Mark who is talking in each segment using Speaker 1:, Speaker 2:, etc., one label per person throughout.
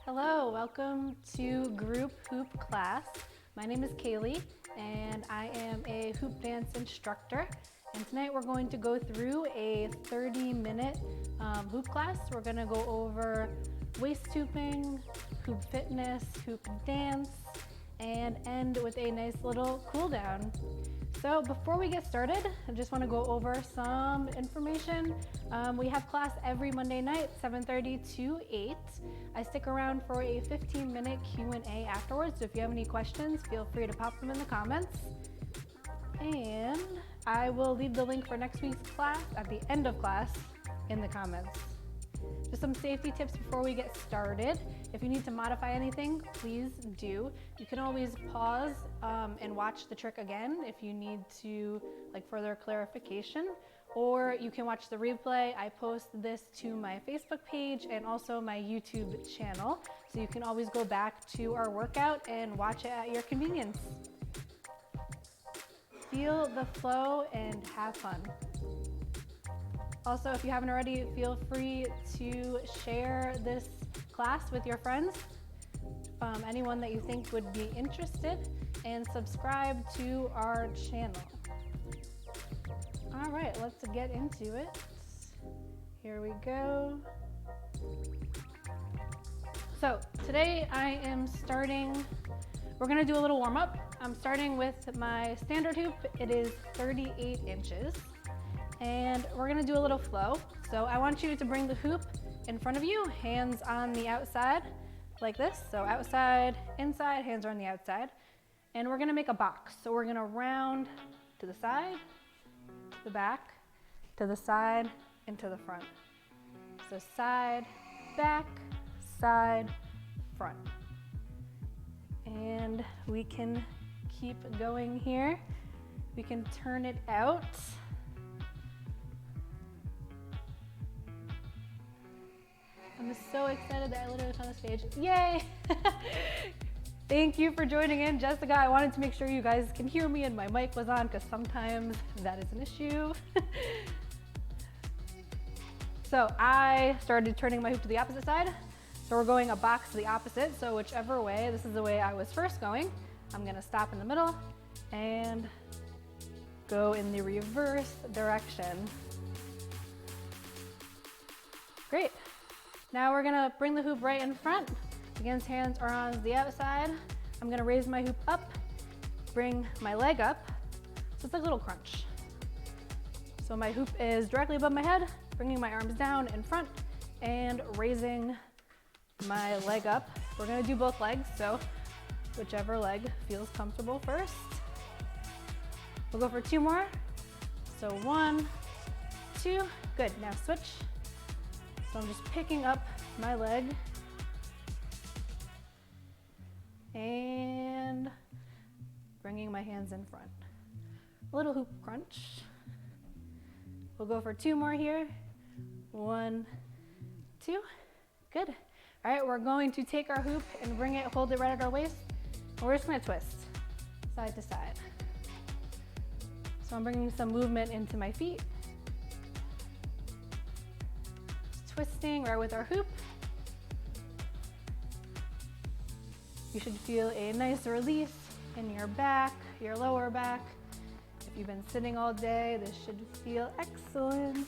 Speaker 1: Hello, welcome to group hoop class. My name is Kailey and I am a hoop dance instructor. And tonight we're going to go through a 30-minute hoop class. We're going to go over waist hooping, hoop fitness, hoop dance, and end with a nice little cool down. So before we get started, I just want to go over some information. We have class every Monday night, 7:30 to 8. I stick around for a 15-minute Q&A afterwards, so if you have any questions, feel free to pop them in the comments. And I will leave the link for next week's class at the end of class in the comments. Just some safety tips before we get started. If you need to modify anything, please do. You can always pause and watch the trick again if you need to further clarification, or you can watch the replay. I post this to my Facebook page and also my YouTube channel, so you can always go back to our workout and watch it at your convenience. Feel the flow and have fun. Also, if you haven't already, feel free to share this class with your friends, anyone that you think would be interested, and subscribe to our channel. All right, let's get into it. Here we go. So today I am we're gonna do a little warm up. I'm starting with my standard hoop. It is 38 inches. And we're gonna do a little flow. So I want you to bring the hoop in front of you, hands on the outside, like this. So outside, inside, hands are on the outside. And we're gonna make a box. So we're gonna round to the side, to the back, to the side, and to the front. So side, back, side, front. And we can keep going here. We can turn it out. I'm so excited that I literally was on the stage. Yay! Thank you for joining in, Jessica. I wanted to make sure you guys can hear me and my mic was on, because sometimes that is an issue. So I started turning my hoop to the opposite side. So we're going a box to the opposite. So whichever way, this is the way I was first going. I'm gonna stop in the middle and go in the reverse direction. Great. Now we're gonna bring the hoop right in front. Again, hands are on the outside. I'm gonna raise my hoop up, bring my leg up. So it's like a little crunch. So my hoop is directly above my head, bringing my arms down in front and raising my leg up. We're gonna do both legs, so whichever leg feels comfortable first. We'll go for 2 more. So 1, 2, good. Now switch. So I'm just picking up my leg and bringing my hands in front. A little hoop crunch. We'll go for 2 more here. 1, 2, good. All right, we're going to take our hoop and bring it, hold it right at our waist. And we're just gonna twist side to side. So I'm bringing some movement into my feet. Twisting right with our hoop. You should feel a nice release in your back, your lower back. If you've been sitting all day, this should feel excellent.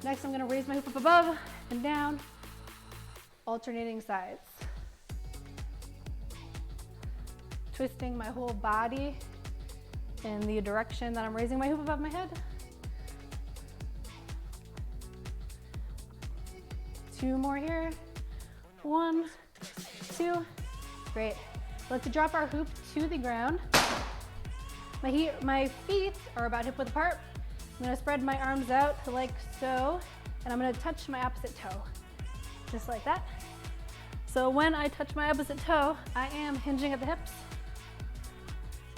Speaker 1: Next, I'm gonna raise my hoop up above and down, alternating sides. Twisting my whole body in the direction that I'm raising my hoop above my head. 2 more here. 1, 2, great. Let's drop our hoop to the ground. My feet are about hip width apart. I'm gonna spread my arms out like so, and I'm gonna touch my opposite toe, just like that. So when I touch my opposite toe, I am hinging at the hips.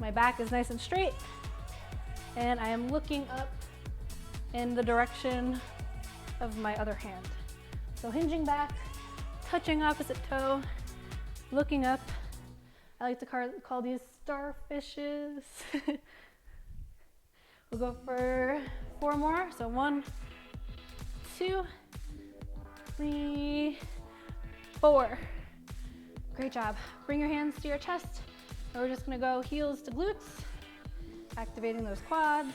Speaker 1: My back is nice and straight, and I am looking up in the direction of my other hand. So hinging back, touching opposite toe, looking up. I like to call these starfishes. We'll go for 4 more. So 1, 2, 3, 4. Great job. Bring your hands to your chest. And we're just gonna go heels to glutes, activating those quads.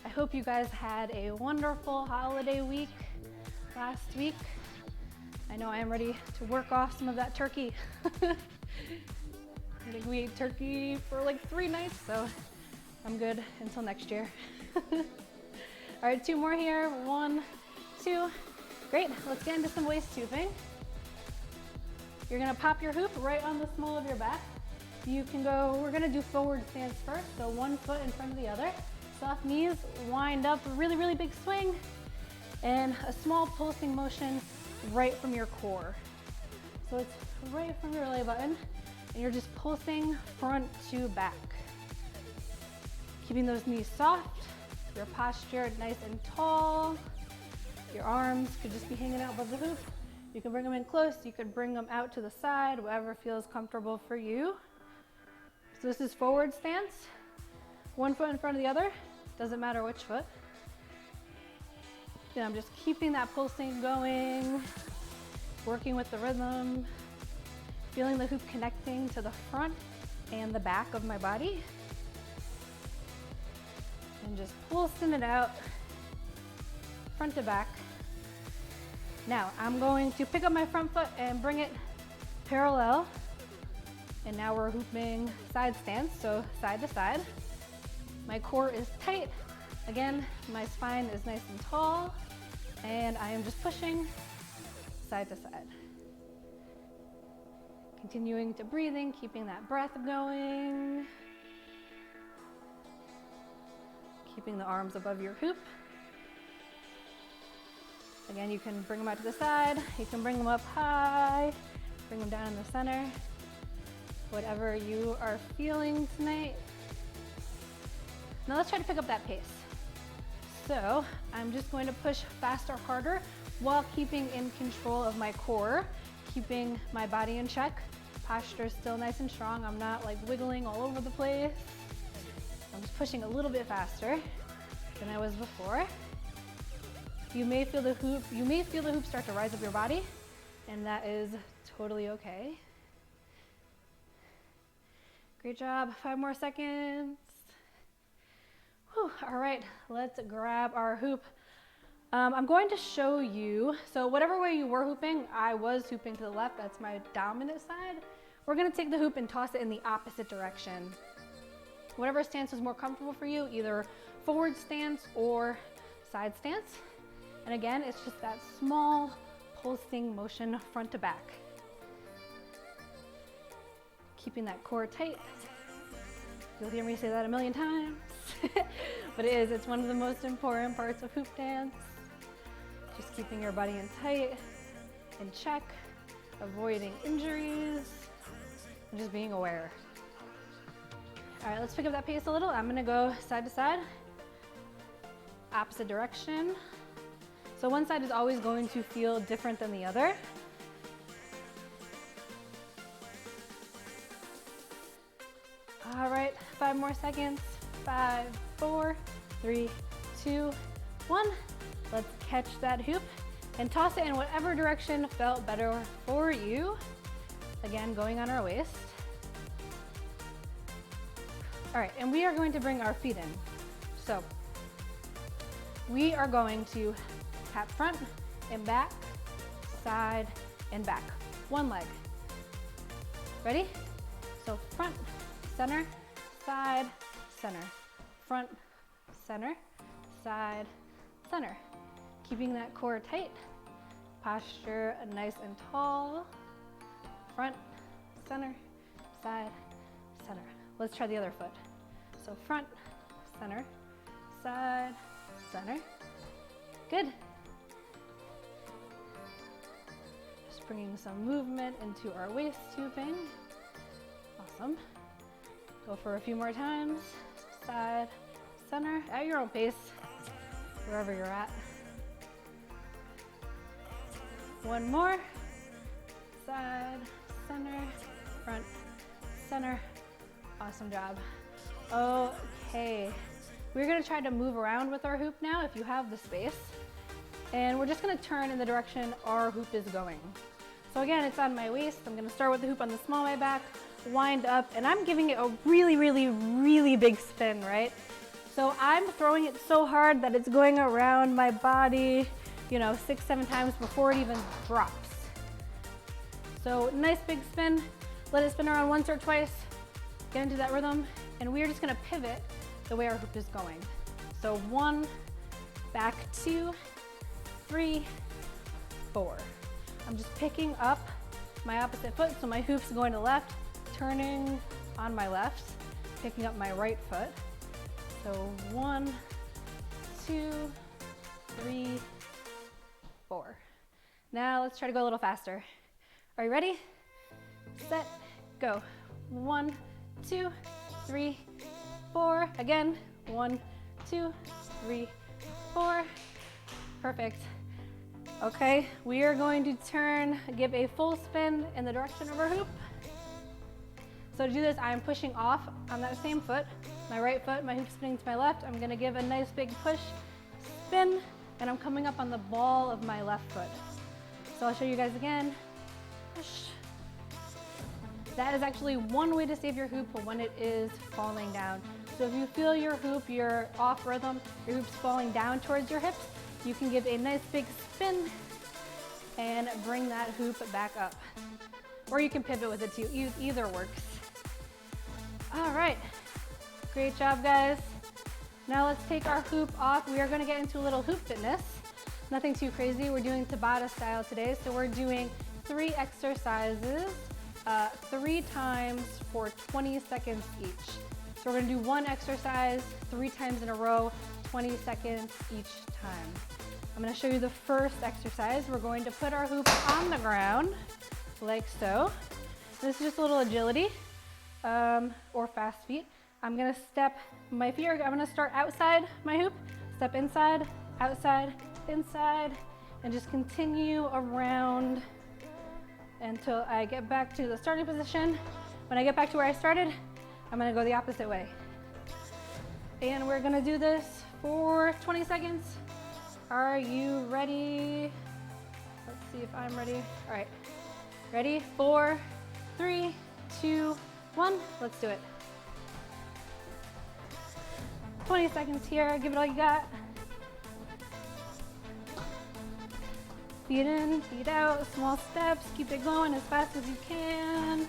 Speaker 1: I hope you guys had a wonderful holiday week last week. I know I am ready to work off some of that turkey. I think we ate turkey for like 3 nights, so I'm good until next year. All right, 2 more here. 1, 2. Great, let's get into some waist tubing. You're gonna pop your hoop right on the small of your back. You can go, we're gonna do forward stance first, so 1 foot in front of the other. Soft knees, wind up, a really, really big swing, and a small pulsing motion right from your core. So it's right from your belly button, and you're just pulsing front to back. Keeping those knees soft, your posture nice and tall. Your arms could just be hanging out above the hoop. You can bring them in close, you could bring them out to the side, whatever feels comfortable for you. So this is forward stance. 1 foot in front of the other, doesn't matter which foot. Then I'm just keeping that pulsing going, working with the rhythm, feeling the hoop connecting to the front and the back of my body. And just pulsing it out, front to back. Now I'm going to pick up my front foot and bring it parallel. And now we're hooping side stance, so side to side. My core is tight. Again, my spine is nice and tall. And I am just pushing side to side. Continuing to breathing, keeping that breath going. Keeping the arms above your hoop. Again, you can bring them out to the side. You can bring them up high. Bring them down in the center. Whatever you are feeling tonight. Now let's try to pick up that pace. So I'm just going to push faster, harder, while keeping in control of my core, keeping my body in check. Posture still nice and strong. I'm not like wiggling all over the place. I'm just pushing a little bit faster than I was before. You may feel the hoop start to rise up your body, and that is totally okay. Great job. 5 more seconds. Whew. All right, let's grab our hoop. I'm going to show you, so whatever way you were hooping, I was hooping to the left. That's my dominant side. We're gonna take the hoop and toss it in the opposite direction. Whatever stance is more comfortable for you, either forward stance or side stance. And again, it's just that small pulsing motion front to back. Keeping that core tight. You'll hear me say that a million times, but it's one of the most important parts of hoop dance. Just keeping your body in tight, in check, avoiding injuries, and just being aware. All right, let's pick up that pace a little. I'm gonna go side to side, opposite direction. So one side is always going to feel different than the other. All right, 5 more seconds. 5, 4, 3, 2, 1. Let's catch that hoop and toss it in whatever direction felt better for you. Again, going on our waist. All right, and we are going to bring our feet in. So we are going to tap front and back, side and back. One leg. Ready? So front, center, side, center. Front, center, side, center. Keeping that core tight. Posture nice and tall. Front, center, side, center. Let's try the other foot. So front, center, side, center. Good. Just bringing some movement into our waist tubing. Awesome. Go for a few more times. Side, center, at your own pace, wherever you're at. One more. Side, center, front, center. Awesome job. Okay, we're gonna try to move around with our hoop now if you have the space. and we're just gonna turn in the direction our hoop is going. So again, it's on my waist. I'm gonna start with the hoop on the small of my back, wind up, and I'm giving it a really, really, really big spin, right? So I'm throwing it so hard that it's going around my body, you know, 6, 7 times before it even drops. So nice big spin, let it spin around once or twice, get into that rhythm, and we're just gonna pivot the way our hoop is going. So 1, back 2, 3, 4. I'm just picking up my opposite foot, so my hoop's going to the left, turning on my left, picking up my right foot. So 1, 2, 3, 4. Now let's try to go a little faster. Are you ready? Set, go. 1, 2, 3, 4. Again, 1, 2, 3, 4. Perfect. Okay, we are going to turn, give a full spin in the direction of our hoop. So to do this, I'm pushing off on that same foot, my right foot, my hoop spinning to my left. I'm gonna give a nice big push, spin, and I'm coming up on the ball of my left foot. So I'll show you guys again. Push. That is actually one way to save your hoop when it is falling down. So if you feel your hoop, you're off rhythm, your hoop's falling down towards your hips, you can give a nice big spin and bring that hoop back up. Or you can pivot with it too, either works. All right, great job guys. Now let's take our hoop off. We are gonna get into a little hoop fitness. Nothing too crazy, we're doing Tabata style today. So we're doing 3 exercises, 3 times for 20 seconds each. So we're gonna do 1 exercise 3 times in a row, 20 seconds each time. I'm gonna show you the first exercise. We're going to put our hoop on the ground, like so. This is just a little agility, or fast feet. I'm gonna step my feet, I'm gonna start outside my hoop, step inside, outside, inside, and just continue around until I get back to the starting position. When I get back to where I started, I'm gonna go the opposite way. And we're gonna do this for 20 seconds. Are you ready? Let's see if I'm ready. All right, ready? 4, 3, 2, 1, let's do it. 20 seconds here, give it all you got. Feet in, feet out, small steps, keep it going as fast as you can.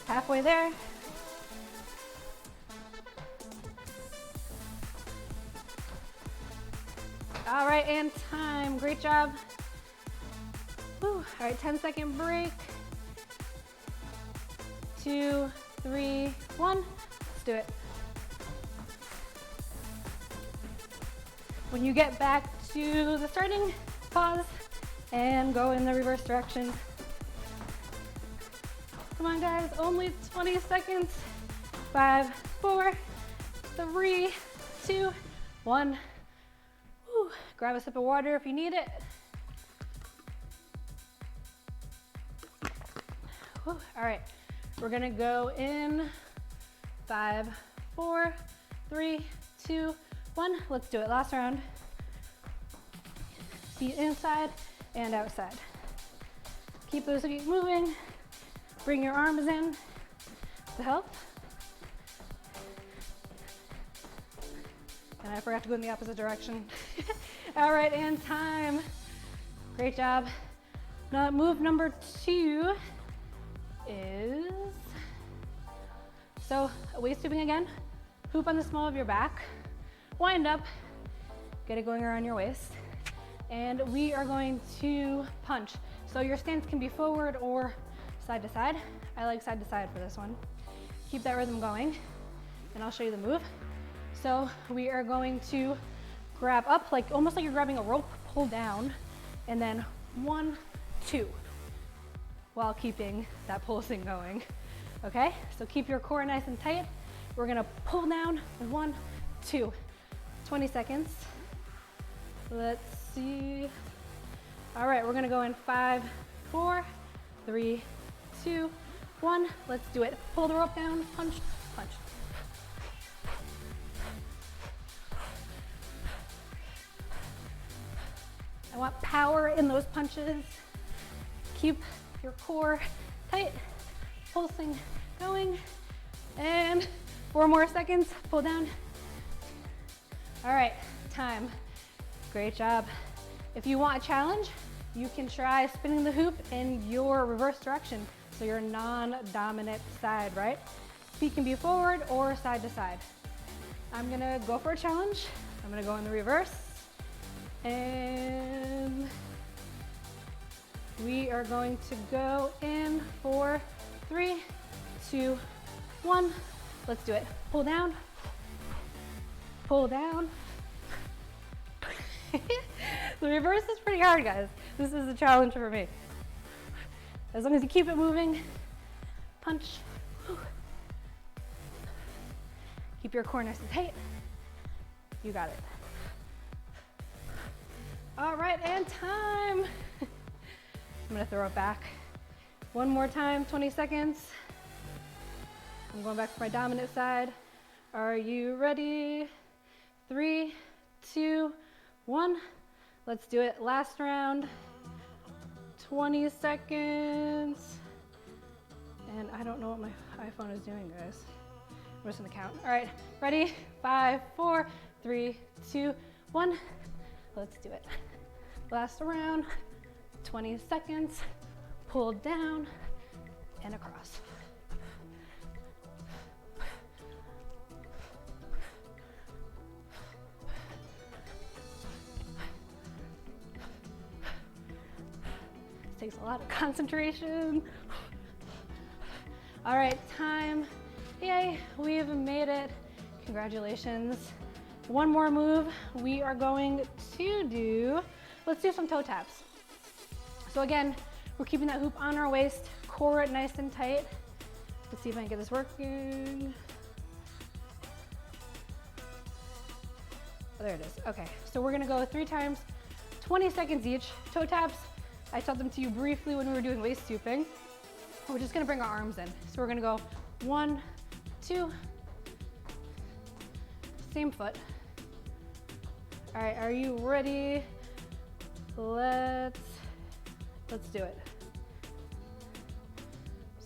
Speaker 1: Halfway there. All right, and time, great job. Whew. All right, 10-second break. 2, 3, 1, let's do it. When you get back to the starting, pause and go in the reverse direction. Come on guys, only 20 seconds. 5, 4, 3, 2, 1. Whew. Grab a sip of water if you need it. Whew. All right, we're gonna go in 5, 4, 3, 2, 1. Let's do it, last round. Feet inside and outside. Keep those feet moving. Bring your arms in to help. And I forgot to go in the opposite direction. All right, and time. Great job. Now move number 2 is, so waist scooping again. Hoop on the small of your back. Wind up, get it going around your waist. And we are going to punch. So your stance can be forward or side to side. I like side to side for this one. Keep that rhythm going, and I'll show you the move. So we are going to grab up, like almost like you're grabbing a rope, pull down, and then 1, 2, while keeping that pulsing going. Okay, so keep your core nice and tight. We're gonna pull down, 1, 2, 20 seconds. Let's see. All right, we're gonna go in 5, 4, 3, 2, 1. Let's do it. Pull the rope down, punch, punch. I want power in those punches. Keep your core tight, pulsing, going, and 4 more seconds, pull down. All right, time. Great job. If you want a challenge, you can try spinning the hoop in your reverse direction, so your non-dominant side, right? Feet can be forward or side to side. I'm gonna go for a challenge. I'm gonna go in the reverse, and we are going to go in for 3, 2, 1. Let's do it. Pull down, pull down. The reverse is pretty hard, guys. This is a challenge for me. As long as you keep it moving, punch. Keep your core nice and tight. You got it. All right, and time. I'm gonna throw it back. One more time, 20 seconds. I'm going back to my dominant side. Are you ready? 3, 2, 1. Let's do it. Last round. 20 seconds. And I don't know what my iPhone is doing, guys. I'm just gonna count. All right, ready? 5, 4, 3, 2, 1. Let's do it. Last round. 20 seconds. Pull down and across. Takes a lot of concentration. All right, time. Yay, we've made it. Congratulations. One more move. We are going to do, let's do some toe taps. So again, we're keeping that hoop on our waist, core nice and tight. Let's see if I can get this working. Oh, there it is. Okay, so we're gonna go 3 times, 20 seconds each. Toe taps. I taught them to you briefly when we were doing waist stooping. We're just gonna bring our arms in. So we're gonna go 1, 2, same foot. All right, are you ready? Let's do it.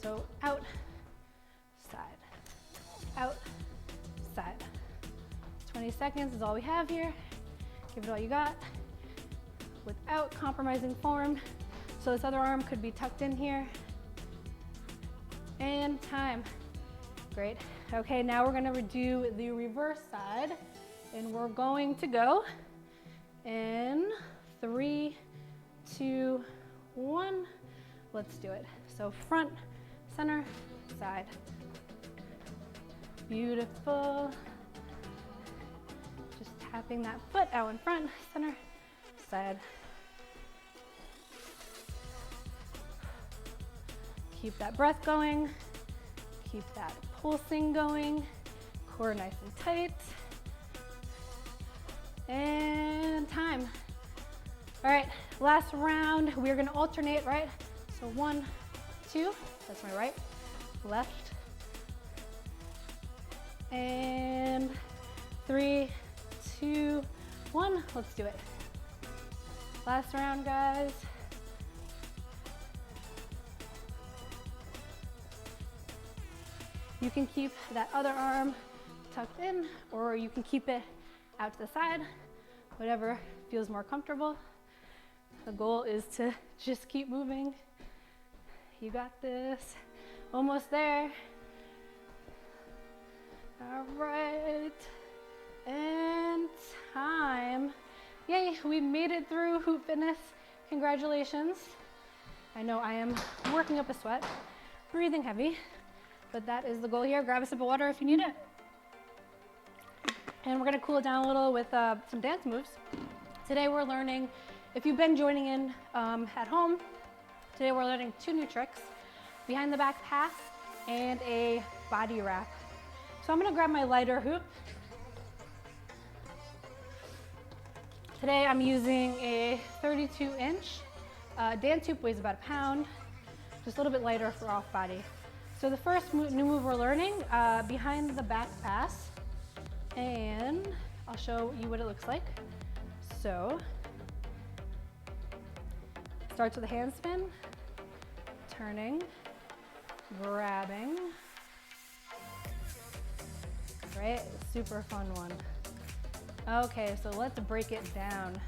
Speaker 1: So out, side, out, side. 20 seconds is all we have here. Give it all you got without compromising form. So this other arm could be tucked in here. And time. Great. Okay, now we're gonna do the reverse side, and we're going to go in 3, 2, 1. Let's do it. So front, center, side. Beautiful. Just tapping that foot out in front, center, side. Keep that breath going. Keep that pulsing going. Core nice and tight. And time. All right, last round. We're gonna alternate, right? So 1, 2, that's my right, left. And 3, 2, 1, let's do it. Last round, guys. You can keep that other arm tucked in, or you can keep it out to the side, whatever feels more comfortable. The goal is to just keep moving. You got this. Almost there. All right. And time. Yay, we made it through Hoop Fitness. Congratulations. I know I am working up a sweat, breathing heavy, but that is the goal here. Grab a sip of water if you need it. And we're gonna cool it down a little with some dance moves. Today we're learning, if you've been joining in at home, today we're learning 2 new tricks, behind the back pass and a body wrap. So I'm gonna grab my lighter hoop. Today I'm using a 32-inch. Dance hoop weighs about a pound, just a little bit lighter for off body. So the first new move we're learning, behind the back pass, and I'll show you what it looks like. So Starts with a hand spin, turning, grabbing, right? Super fun one. Okay, so let's break it down.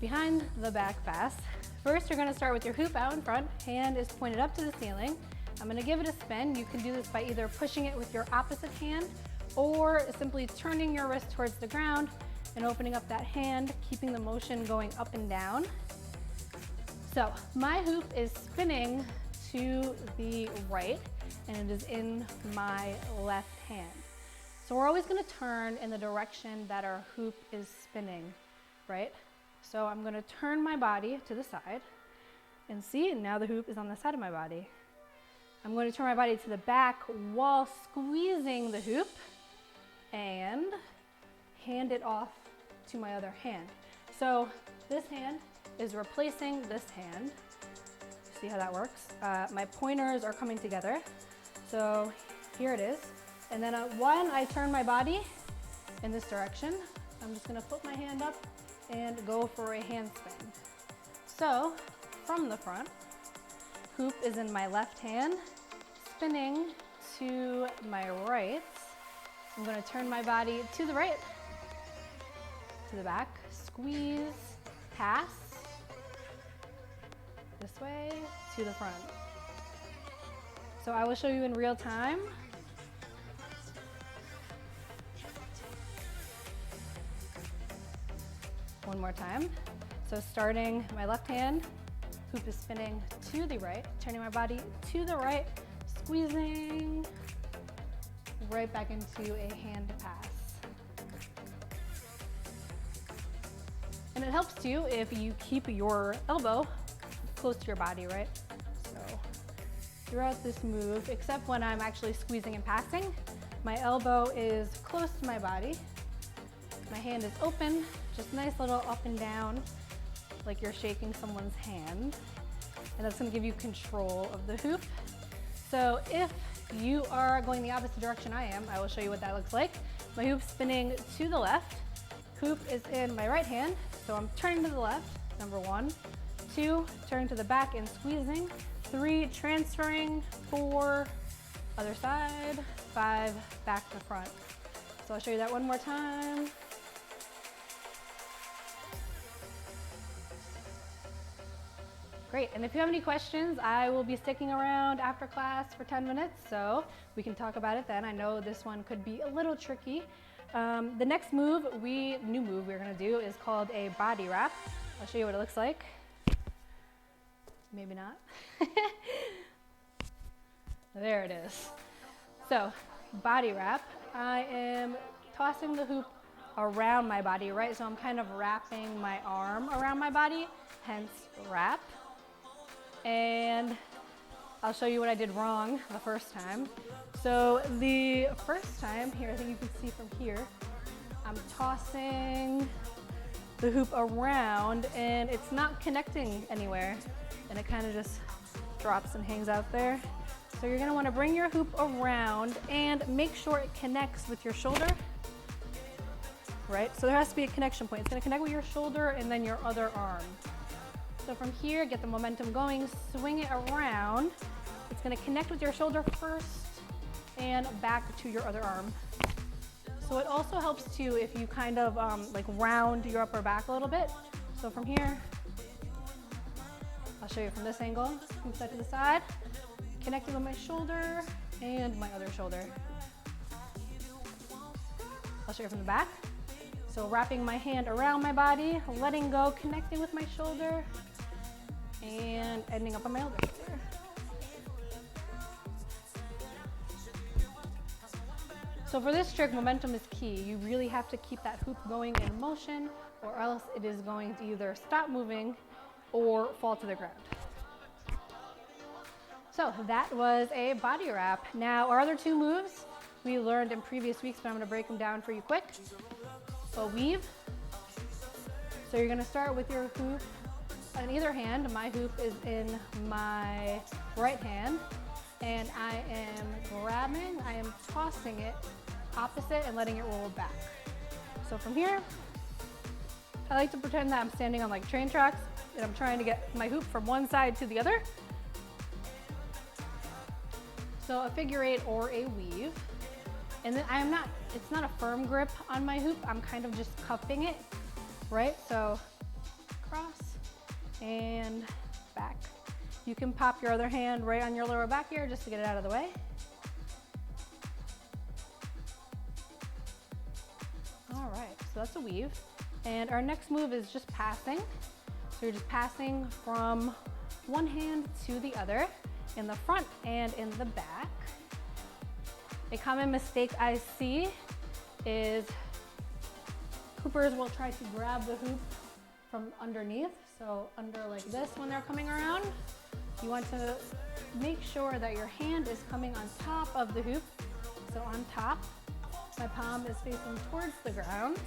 Speaker 1: Behind the back pass. First, you're gonna start with your hoop out in front. Hand is pointed up to the ceiling. I'm gonna give it a spin. You can do this by either pushing it with your opposite hand or simply turning your wrist towards the ground and opening up that hand, keeping the motion going up and down. So my hoop is spinning to the right and it is in my left hand. So we're always gonna turn in the direction that our hoop is spinning, right? So I'm gonna turn my body to the side and see, now the hoop is on the side of my body. I'm going to turn my body to the back while squeezing the hoop and hand it off to my other hand. So this hand is replacing this hand. See how that works? My pointers are coming together. So here it is. And then when I turn my body in this direction, I'm just gonna flip my hand up and go for a hand spin. So from the front, hoop is in my left hand, spinning to my right. I'm gonna turn my body to the right, to the back, squeeze, pass, this way, to the front. So I will show you in real time. One more time. So starting my left hand, hoop is spinning to the right, turning my body to the right, squeezing right back into a hand pass. And it helps too if you keep your elbow close to your body, right? So throughout this move, except when I'm actually squeezing and passing, my elbow is close to my body. My hand is open, just nice little up and down, like you're shaking someone's hand. And that's gonna give you control of the hoop. So if you are going the opposite direction I am, I will show you what that looks like. My hoop's spinning to the left. Hoop is in my right hand, so I'm turning to the left, number 1. 2, turning to the back and squeezing. 3, transferring. 4, other side. 5, back to front. So I'll show you that one more time. Great, and if you have any questions, I will be sticking around after class for 10 minutes, so we can talk about it then. I know this one could be a little tricky. The next new move we're gonna do is called a body wrap. I'll show you what it looks like. Maybe not. There it is. So, body wrap. I am tossing the hoop around my body, right? So I'm kind of wrapping my arm around my body, hence wrap. And I'll show you what I did wrong the first time. So the first time, here, I think you can see from here, I'm tossing the hoop around and it's not connecting anywhere. And it kind of just drops and hangs out there. So you're gonna wanna bring your hoop around and make sure it connects with your shoulder, right? So there has to be a connection point. It's gonna connect with your shoulder and then your other arm. So from here, get the momentum going, swing it around. It's gonna connect with your shoulder first and back to your other arm. So it also helps too if you kind of like round your upper back a little bit. So from here, I'll show you from this angle, from side to the side, connecting with my shoulder and my other shoulder. I'll show you from the back. So wrapping my hand around my body, letting go, connecting with my shoulder, and ending up on my elbow there. So for this trick, momentum is key. You really have to keep that hoop going in motion or else it is going to either stop moving or fall to the ground. So that was a body wrap. Now our other 2 moves we learned in previous weeks, but I'm gonna break them down for you quick. A weave. So you're gonna start with your hoop on either hand. My hoop is in my right hand and I am grabbing, I am tossing it opposite and letting it roll back. So from here, I like to pretend that I'm standing on like train tracks and I'm trying to get my hoop from one side to the other. So a figure eight or a weave. And then it's not a firm grip on my hoop. I'm kind of just cupping it, right? So cross and back. You can pop your other hand right on your lower back here just to get it out of the way. All right, so that's a weave. And our next move is just passing. So you're just passing from one hand to the other in the front and in the back. A common mistake I see is hoopers will try to grab the hoop from underneath, so under like this when they're coming around. You want to make sure that your hand is coming on top of the hoop. So on top, my palm is facing towards the ground,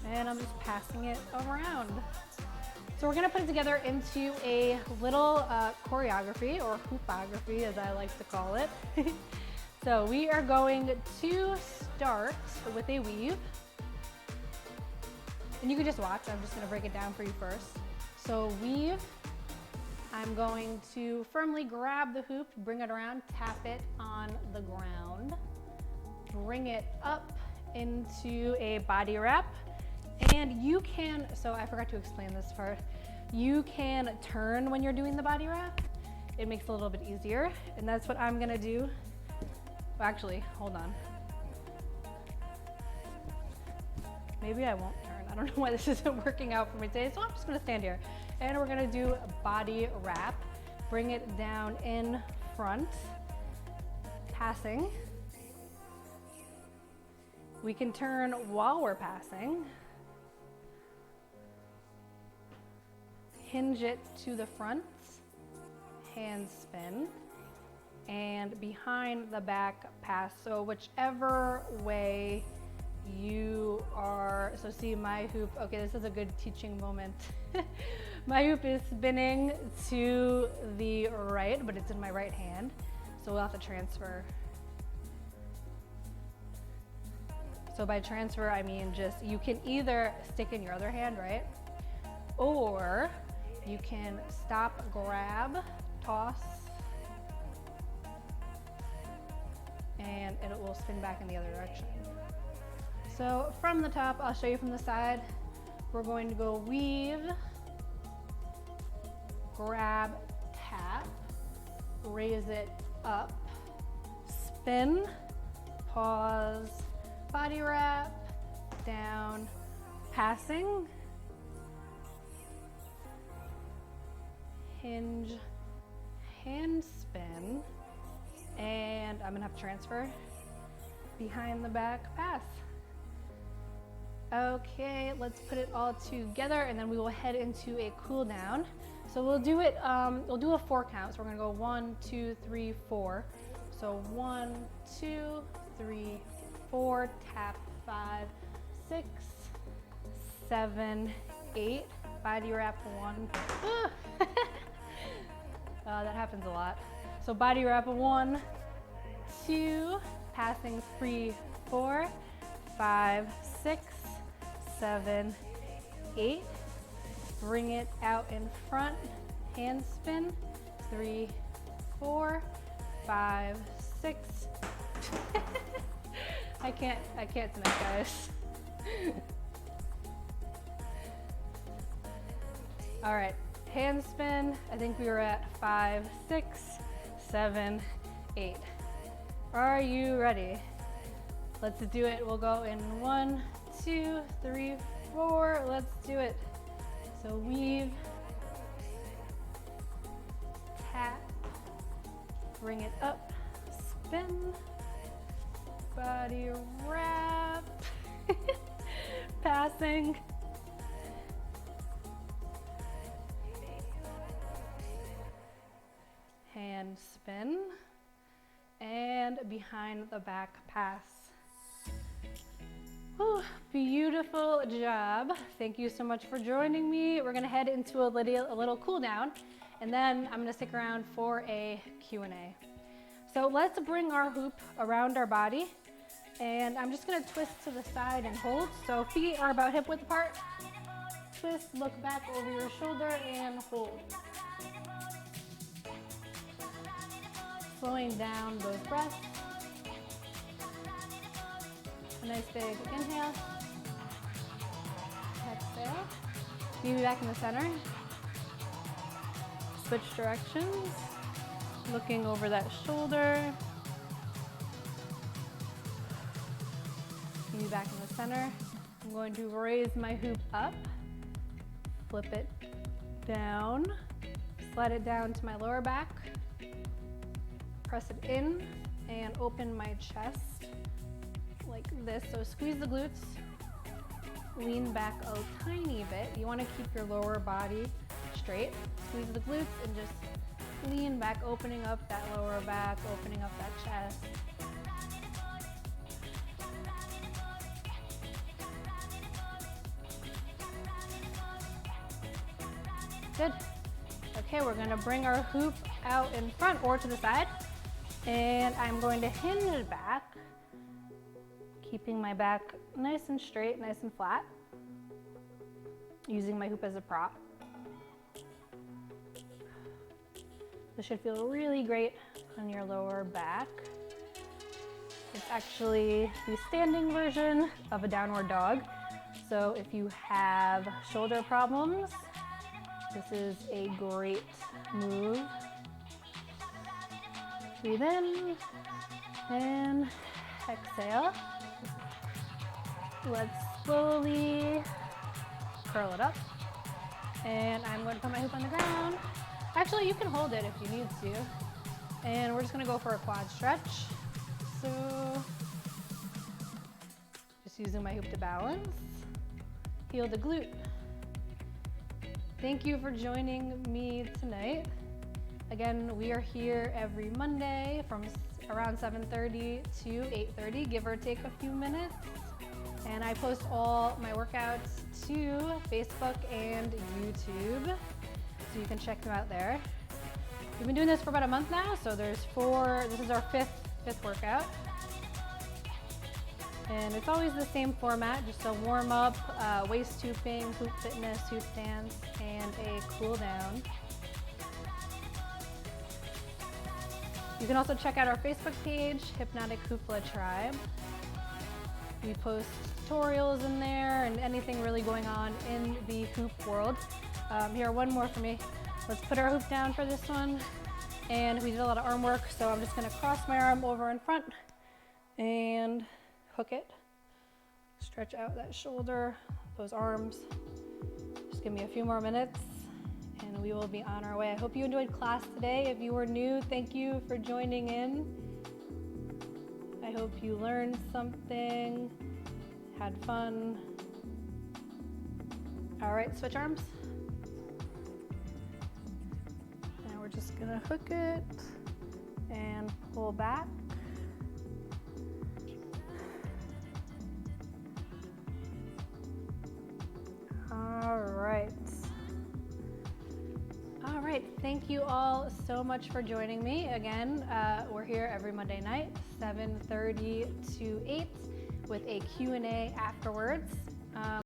Speaker 1: and I'm just passing it around. So we're gonna put it together into a little choreography, or hoopography as I like to call it. So we are going to start with a weave. And you can just watch, I'm just gonna break it down for you first. So weave, I'm going to firmly grab the hoop, bring it around, tap it on the ground, bring it up into a body wrap. And you can, so I forgot to explain this part, you can turn when you're doing the body wrap. It makes it a little bit easier, and that's what I'm gonna do. Well, actually, hold on. Maybe I won't turn. I don't know why this isn't working out for me today, so I'm just gonna stand here. And we're gonna do a body wrap. Bring it down in front, passing. We can turn while we're passing. Hinge it to the front, hand spin, and behind the back pass. So whichever way you are, so see my hoop, okay, this is a good teaching moment. My hoop is spinning to the right, but it's in my right hand. So we'll have to transfer. So by transfer, I mean just, you can either stick in your other hand, right? Or you can stop, grab, toss, and it will spin back in the other direction. So from the top, I'll show you from the side. We're going to go weave, grab, tap, raise it up, spin, pause, body wrap, down, passing, hinge, hand spin, and I'm gonna have to transfer, behind the back pass. Okay, let's put it all together and then we will head into a cool down. So we'll do it, we'll do a 4 count. So we're gonna go 1, 2, 3, 4. So 1, 2, 3, 4, tap 5, 6, 7, 8, body wrap 1. That happens a lot. So body wrap 1, 2, passing 3, 4, 5, 6, 7, 8. Bring it out in front, hand spin, 3, 4, 5, 6. I can't tonight, guys. All right, hand spin. I think we were at 5, 6, 7, 8. Are you ready? Let's do it. We'll go in 1, 2, 3, 4. Let's do it. So weave, tap, bring it up, spin, body wrap, passing, hand spin, and behind the back pass. Whew, beautiful job. Thank you so much for joining me. We're gonna head into a little cool down, and then I'm gonna stick around for a Q&A. So let's bring our hoop around our body. And I'm just gonna twist to the side and hold. So feet are about hip width apart. Twist, look back over your shoulder and hold. Slowing down those breaths. A nice big inhale. Exhale. Meet me back in the center. Switch directions. Looking over that shoulder. Meet me back in the center. I'm going to raise my hoop up. Flip it down. Slide it down to my lower back. Press it in and open my chest like this. So squeeze the glutes, lean back a tiny bit. You want to keep your lower body straight. Squeeze the glutes and just lean back, opening up that lower back, opening up that chest. Good. Okay, we're gonna bring our hoop out in front or to the side. And I'm going to hinge back, keeping my back nice and straight, nice and flat, using my hoop as a prop. This should feel really great on your lower back. It's actually the standing version of a downward dog. So if you have shoulder problems, this is a great move. Breathe in and exhale. Let's slowly curl it up. And I'm going to put my hoop on the ground. Actually, you can hold it if you need to. And we're just going to go for a quad stretch. So just using my hoop to balance. Heel the glute. Thank you for joining me tonight. Again, we are here every Monday from around 7:30 to 8:30, give or take a few minutes. And I post all my workouts to Facebook and YouTube, so you can check them out there. We've been doing this for about a month now, so there's this is our fifth workout. And it's always the same format, just a warm up, waist hooping, hoop fitness, hoop dance, and a cool down. You can also check out our Facebook page, Hypnotic Hoopla Tribe. We post tutorials in there and anything really going on in the hoop world. Here, one more for me. Let's put our hoop down for this one. And we did a lot of arm work, so I'm just gonna cross my arm over in front and hook it. Stretch out that shoulder, those arms. Just give me a few more minutes and we will be on our way. I hope you enjoyed class today. If you were new, thank you for joining in. I hope you learned something, had fun. All right, switch arms. And we're just gonna hook it and pull back. All right, thank you all so much for joining me. Again, we're here every Monday night, 7:30 to 8, with a Q&A afterwards.